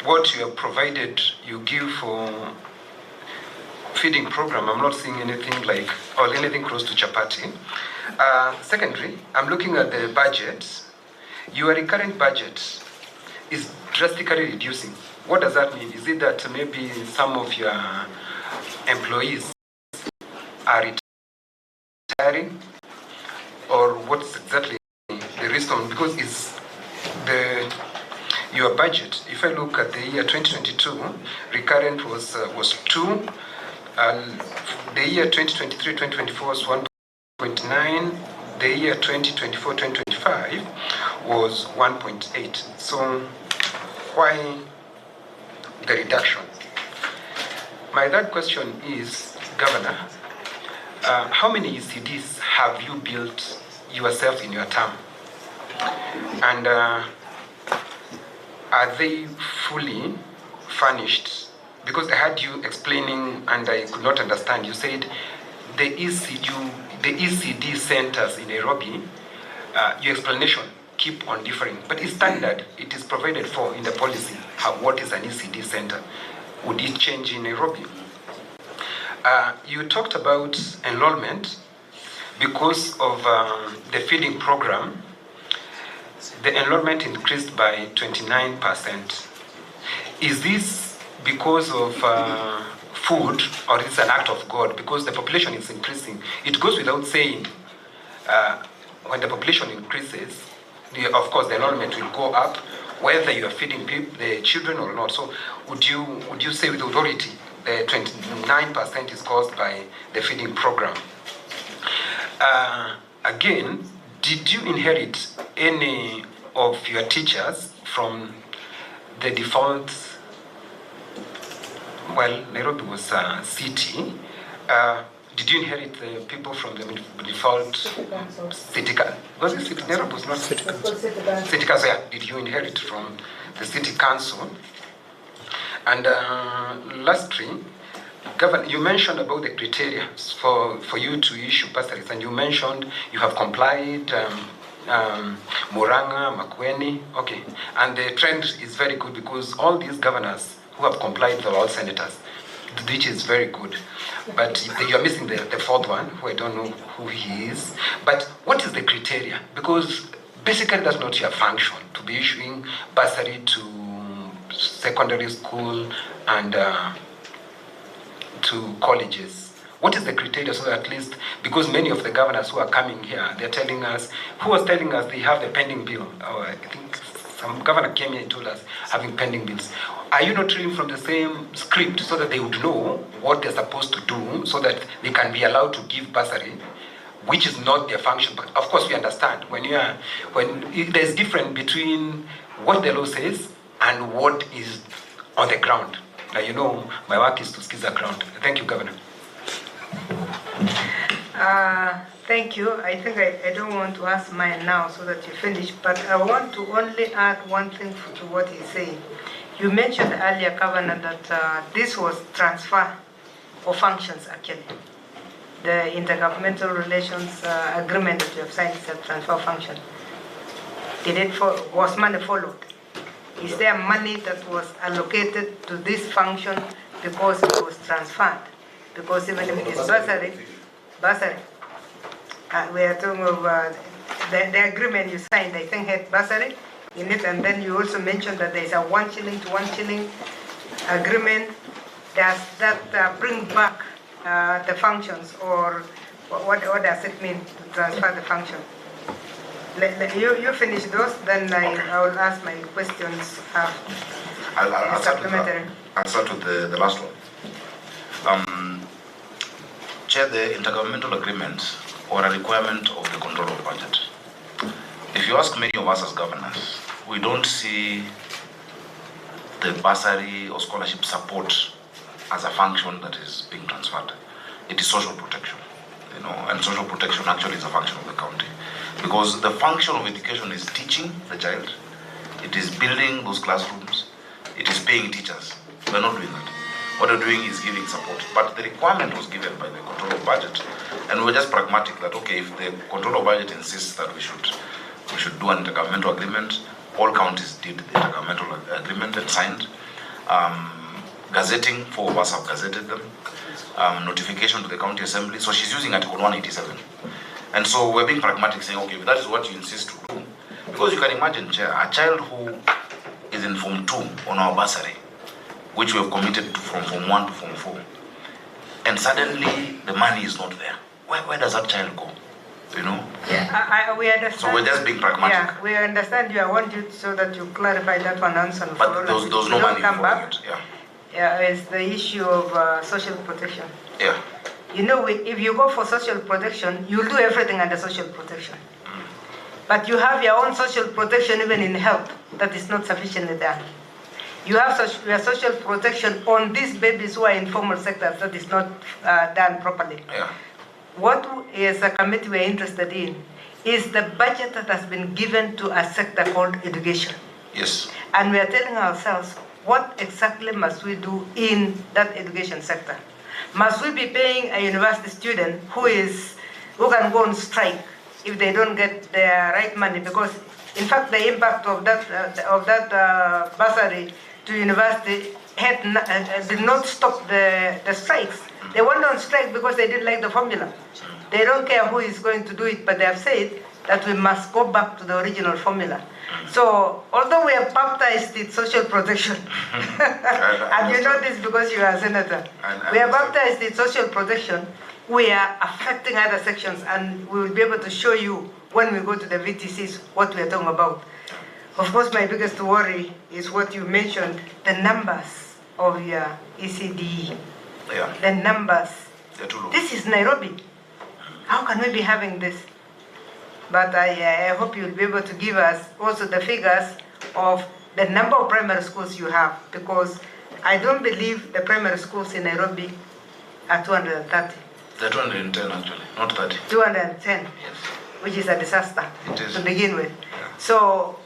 what you have provided, you give for feeding program, I'm not seeing anything like, or anything close to chapati. Secondly, I'm looking at the budget. Your recurrent budget is drastically reducing. What does that mean? Is it that maybe some of your employees are retiring, or what's exactly the reason? Because it's your budget. If I look at the year 2022, recurrent was 2. The year 2023-2024 was 1.9. The year 2024-2025 was 1.8. So why the reduction? My third question is, Governor, how many ECDs have you built yourself in your term? And are they fully furnished? Because I heard you explaining and I could not understand. You said the ECD centers in Nairobi, your explanation keep on differing. But it's standard, it is provided for in the policy. What is an ECD center? Would it change in Nairobi? You talked about enrollment because of the feeding program. The enrollment increased by 29%. Is this because of food, or is it an act of God? Because the population is increasing. It goes without saying, when the population increases, of course the enrollment will go up, whether you are feeding the children or not. So would you say with authority the 29% is caused by the feeding program? Again, did you inherit any of your teachers from the default? Well, Nairobi was city. Did you inherit the people from the default city council? Was it city? Nairobi was not city council. City council, yeah. Did you inherit from the city council? And lastly, Governor, you mentioned about the criteria for you to issue bursaries, and you mentioned you have complied, Muranga, Makueni, okay. And the trend is very good because all these governors who have complied, they're all senators, which is very good. But you're missing the fourth one, who I don't know who he is. But what is the criteria? Because basically that's not your function, to be issuing bursary to secondary school and to colleges. What is the criteria, so that at least, because many of the governors who are coming here, they're telling us, who was telling us they have a pending bill, or I think some governor came here and told us having pending bills. Are you not reading from the same script so that they would know what they're supposed to do, so that they can be allowed to give bursary, which is not their function? But of course we understand when there's difference between what the law says and what is on the ground. Now, you know, my work is to skiza ground. Thank you, Governor. Thank you. I think I don't want to ask mine now so that you finish, but I want to only add one thing to what he's saying. You mentioned earlier, Governor, that this was transfer of functions, actually. The intergovernmental relations agreement that you have signed is a transfer function. Was money followed? Is there money that was allocated to this function because it was transferred? Because even if it is bursary, we are talking of the agreement you signed, I think had bursary in it, and then you also mentioned that there is a 1 shilling to 1 shilling agreement. Does that bring back the functions, or what does it mean to transfer the function? You finish those, then I will ask my questions. I'll start with the last one. Chair, the intergovernmental agreement or a requirement of the control of budget. If you ask many of us as governors, we don't see the bursary or scholarship support as a function that is being transferred. It is social protection, you know, and social protection actually is a function of the county. Because the function of education is teaching the child, it is building those classrooms, it is paying teachers. We're not doing that. What we're doing is giving support. But the requirement was given by the control of budget, and we're just pragmatic that, okay, if the control of budget insists that we should do an intergovernmental agreement, all counties did the intergovernmental agreement and signed. Gazetting, 4 of us have gazetted them. Notification to the county assembly. So she's using Article 187. And so we're being pragmatic, saying, okay, if that is what you insist to do. Because you can imagine, Chair, a child who is in Form 2 on our bursary, which we have committed to from Form 1 to Form 4, and suddenly the money is not there. Where does that child go? You know? Yeah, we understand. So we're just being pragmatic. Yeah, we understand you. I want you so that you clarify that one answer. But there's no money for it. Yeah. Yeah, it's the issue of social protection. Yeah. You know, if you go for social protection, you'll do everything under social protection. But you have your own social protection even in health that is not sufficiently done. You have your social protection on these babies who are in formal sectors that is not done properly. Yeah. What as a committee we're interested in is the budget that has been given to a sector called education. Yes. And we are telling ourselves, what exactly must we do in that education sector? Must we be paying a university student who can go on strike if they don't get their right money? Because in fact the impact of that bursary to university did not stop the strikes. They went on strike because they didn't like the formula. They don't care who is going to do it, but they have said that we must go back to the original formula. So, although we have baptized it social protection, and you know this because you are a senator, we have baptized it social protection, we are affecting other sections, and we will be able to show you when we go to the VTCs what we are talking about. Of course, my biggest worry is what you mentioned, the numbers of your ECDE. Yeah. The numbers. They're too low. This is Nairobi. How can we be having this? But I hope you'll be able to give us also the figures of the number of primary schools you have, because I don't believe the primary schools in Nairobi are 230. They're 210 actually, not 30. 210, Yes. which is a disaster It is. to begin with. Yeah. So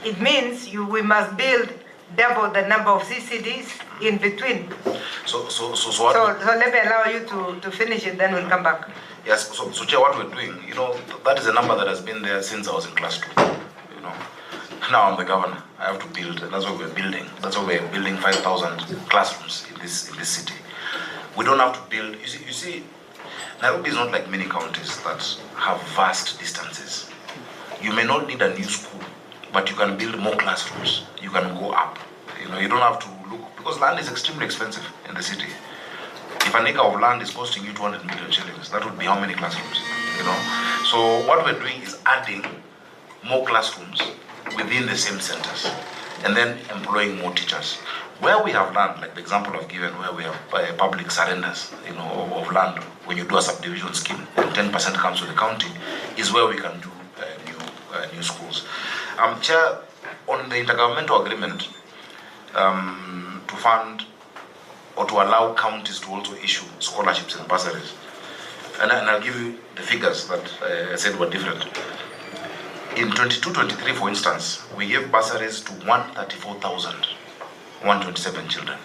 it means we must build double the number of CCDs in between. So let me allow you to finish it, then we'll come back. Yes, so Chair, what we're doing, you know, that is a number that has been there since I was in class 2, you know. Now I'm the governor, I have to build, and that's what we're building. That's why we're building 5,000 classrooms in this city. We don't have to build, you see, Nairobi is not like many counties that have vast distances. You may not need a new school, but you can build more classrooms. You can go up. You know, you don't have to look, because land is extremely expensive in the city. If an acre of land is costing you 200 million shillings, that would be how many classrooms, you know? So what we're doing is adding more classrooms within the same centers and then employing more teachers. Where we have land, like the example I've given, where we have public surrenders, you know, of land, when you do a subdivision scheme, and 10% comes to the county, is where we can do new schools. Chair, on the intergovernmental agreement to fund or to allow counties to also issue scholarships and bursaries. And I'll give you the figures that I said were different. In 22-23, for instance, we gave bursaries to 134,127 children.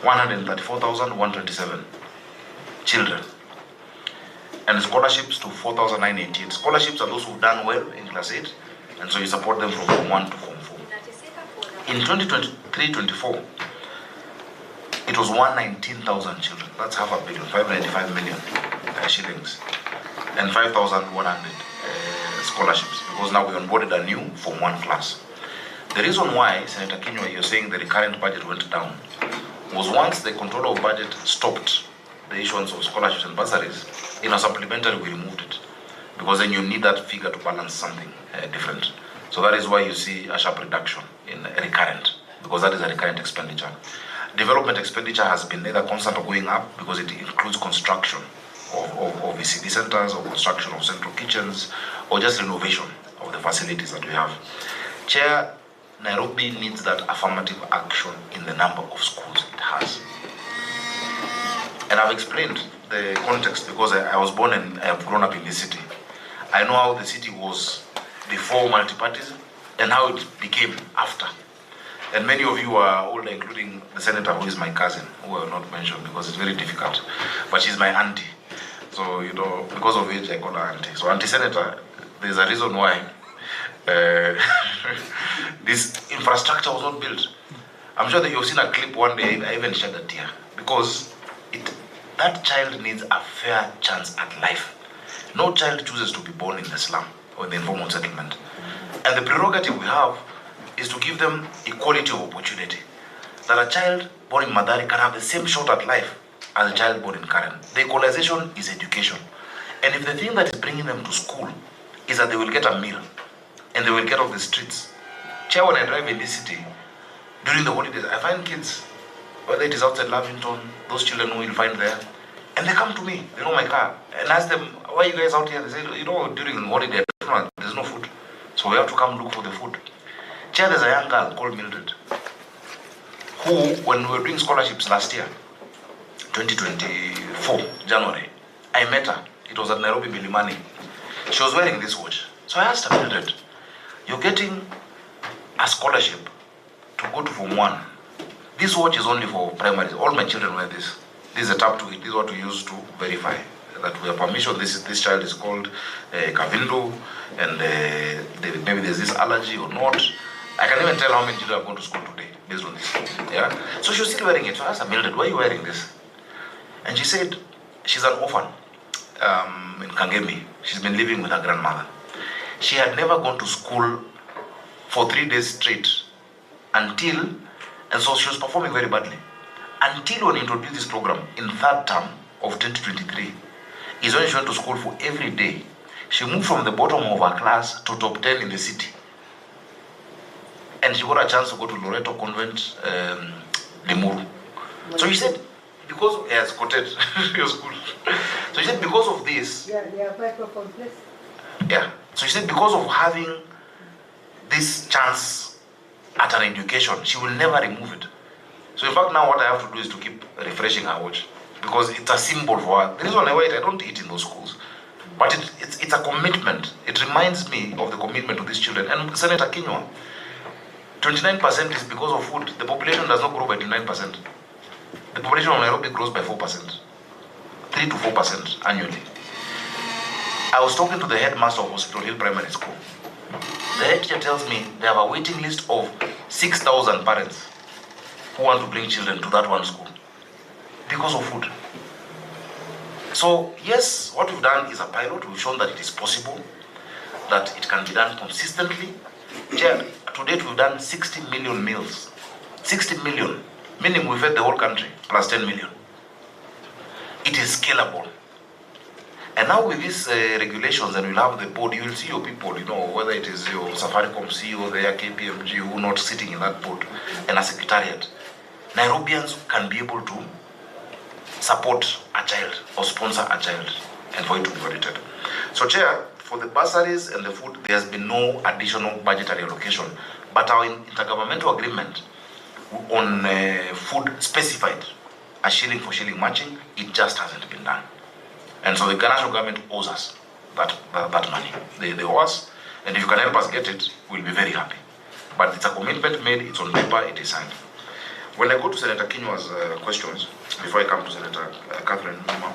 134,127 children. And scholarships to 4,988. Scholarships are those who've done well in class 8, and so you support them from Form 1 to Form 4. In 2023-24, it was 119,000 children. That's 500 million, 595 million shillings, and 5,100 scholarships, because now we onboarded a new Form 1 class. The reason why, Senator Kinyua, you're saying the recurrent budget went down, was once the controller of budget stopped the issuance of scholarships and bursaries, in a supplementary we removed it, because then you need that figure to balance something different. So that is why you see a sharp reduction in recurrent, because that is a recurrent expenditure. Development expenditure has been either constant or going up because it includes construction of ECD centers, or construction of central kitchens, or just renovation of the facilities that we have. Chair, Nairobi needs that affirmative action in the number of schools it has. And I've explained the context because I was born and I have grown up in this city. I know how the city was before multipartism and how it became after. And many of you are older, including the senator who is my cousin, who I will not mention because it's very difficult. But she's my auntie. So, you know, because of age, I call her auntie. So, auntie senator, there's a reason why this infrastructure was not built. I'm sure that you've seen a clip one day, I even shed a tear, because that child needs a fair chance at life. No child chooses to be born in the slum or in the informal settlement. And the prerogative we have is to give them equality of opportunity. That a child born in Madari can have the same shot at life as a child born in Karen. The equalization is education. And if the thing that is bringing them to school is that they will get a meal and they will get off the streets. Chair, when I drive in this city, during the holidays, I find kids, whether it is outside Lavington, those children who you'll find there, and they come to me, they know my car, and ask them, why are you guys out here? They say, you know, during the holiday, there's no food. So we have to come look for the food. Chair, there's a young girl called Mildred, who, when we were doing scholarships last year, 2024, January, I met her. It was at Nairobi Milimani. She was wearing this watch. So I asked her, Mildred, you're getting a scholarship to go to Form 1. This watch is only for primaries. All my children wear this. This is a tap to it. This is what we use to verify that we have permission. This child is called Kavindo, and maybe there's this allergy or not. I can even tell how many children have gone to school today based on this. Yeah. So she was still wearing it. So I asked her, Mildred, why are you wearing this? And she said she's an orphan in Kangemi. She's been living with her grandmother. She had never gone to school for 3 days straight until, and so she was performing very badly. Until when we introduced this program in 3rd term of 2023, is when she went to school for every day. She moved from the bottom of her class to top 10 in the city. And she got a chance to go to Loreto Convent, Limuru. So she said, because, yes, quoted, your school. So she said, because of this, yeah. So she said, because of having this chance at an education, she will never remove it. So in fact, now what I have to do is to keep refreshing her watch, because it's a symbol for her. The reason I wear it, I don't eat in those schools, but it's a commitment. It reminds me of the commitment to these children. And Senator Kinywa, 29% is because of food. The population does not grow by 29%. The population of Nairobi grows by 4%, 3 to 4% annually. I was talking to the headmaster of Hospital Hill Primary School. The head teacher tells me they have a waiting list of 6,000 parents who want to bring children to that one school because of food. So yes, what we've done is a pilot. We've shown that it is possible, that it can be done consistently. To date, we've done 60 million meals. 60 million, meaning we fed the whole country, plus 10 million. It is scalable. And now with these regulations, and we'll have the board, you will see your people, you know, whether it is your Safaricom CEO, their KPMG, who are not sitting in that board, and a secretariat. Nairobians can be able to support a child or sponsor a child, and for it to be audited. So, Chair, for the bursaries and the food, there has been no additional budgetary allocation, but our intergovernmental agreement on food specified a shilling for shilling matching. It just hasn't been done. And so the national government owes us that money. They owe us, and if you can help us get it, we'll be very happy. But it's a commitment made, it's on paper, it is signed. When I go to Senator Kinywa's questions, before I come to Senator Catherine Muma,